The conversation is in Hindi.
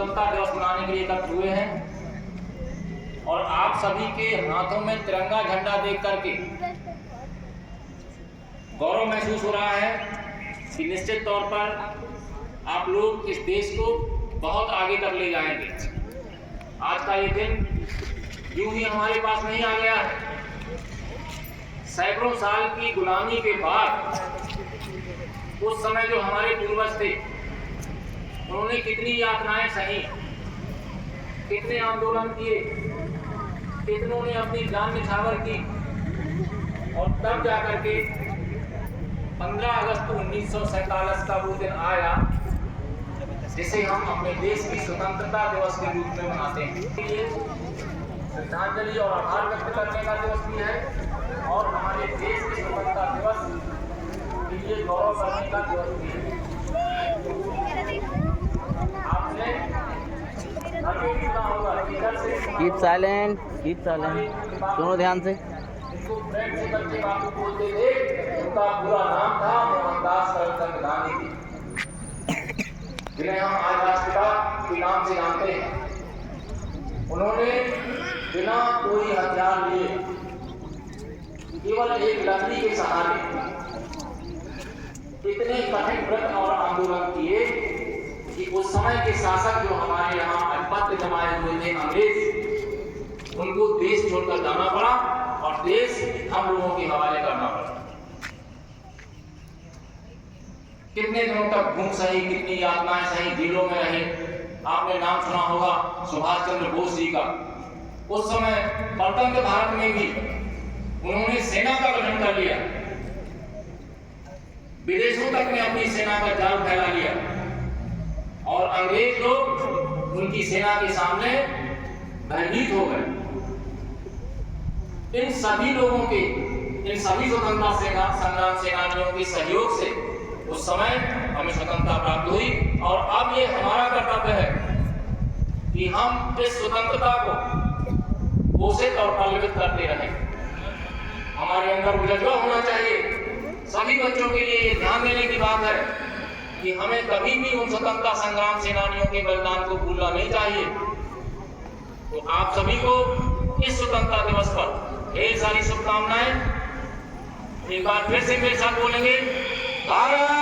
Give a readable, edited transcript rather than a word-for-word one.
स्वतंत्रता दिवस मनाने के लिए एकत्र हुए हैं और आप सभी के हाथों में तिरंगा झंडा देख करके गौरव महसूस हो रहा है कि निश्चित तौर पर आप लोग इस देश को बहुत आगे तक ले जाएंगे। आज का ये दिन यूं ही हमारे पास नहीं आ गया है। सैकड़ों साल की गुलामी के बाद उस समय जो हमारे पूर्वज थे, उन्होंने कितनी यातनाएं सही, कितने आंदोलन किए, कितनों ने अपनी जान निछावर की और तब जाकर के 15 अगस्त 1947 का वो दिन आया जिसे हम अपने देश की स्वतंत्रता दिवस के रूप में मनाते हैं। ये श्रद्धांजलि और आभार व्यक्त करने का दिवस भी है और हमारे देश की स्वतंत्रता दिवस के लिए गौरव करने का दिवस भी है। आपने कीप साइलेंट, सुनो ध्यान से। बच्चे बापू बोलते थे, उनका पूरा नाम था मोहनदास करमचंद गांधी, जिन्हें हम आज राष्ट्रपिता के नाम से जानते हैं। उन्होंने बिना कोई हथियार लिए केवल एक लकड़ी के सहारे इतने कठिन व्रत और आंदोलन किए कि उस समय के शासक जो हमारे यहाँ आधिपत्य जमाए हुए थे अंग्रेज, उनको देश छोड़कर जाना पड़ा और देश हम लोगों के हवाले करना पड़ा। कितने दिनों तक भूख सही, कितनी यातनाएं सही, जेलों में रहे। आपने नाम सुना होगा सुभाष चंद्र बोस जी का। उस समय स्वतंत्र भारत में भी उन्होंने सेना का गठन कर लिया, विदेशों तक में अपनी सेना का जाल फैला लिया और अंग्रेज लोग उनकी सेना के सामने भयभीत हो गए। इन सभी लोगों के, इन सभी स्वतंत्रता संग्राम सेनानियों के सहयोग से उस समय हमें स्वतंत्रता प्राप्त हुई और अब ये हमारा कर्तव्य है कि हम इस स्वतंत्रता को पोषित और पल्लवित करते रहें। हमारे अंदर जज्बा होना चाहिए। सभी बच्चों के लिए ये ध्यान देने की बात है कि हमें कभी भी उन स्वतंत्रता संग्राम सेनानियों के बलिदान को भूलना नहीं चाहिए। तो आप सभी को इस स्वतंत्रता दिवस पर ढेर सारी शुभकामनाएं। एक बार फिर से मेरे साथ बोलेंगे, भारत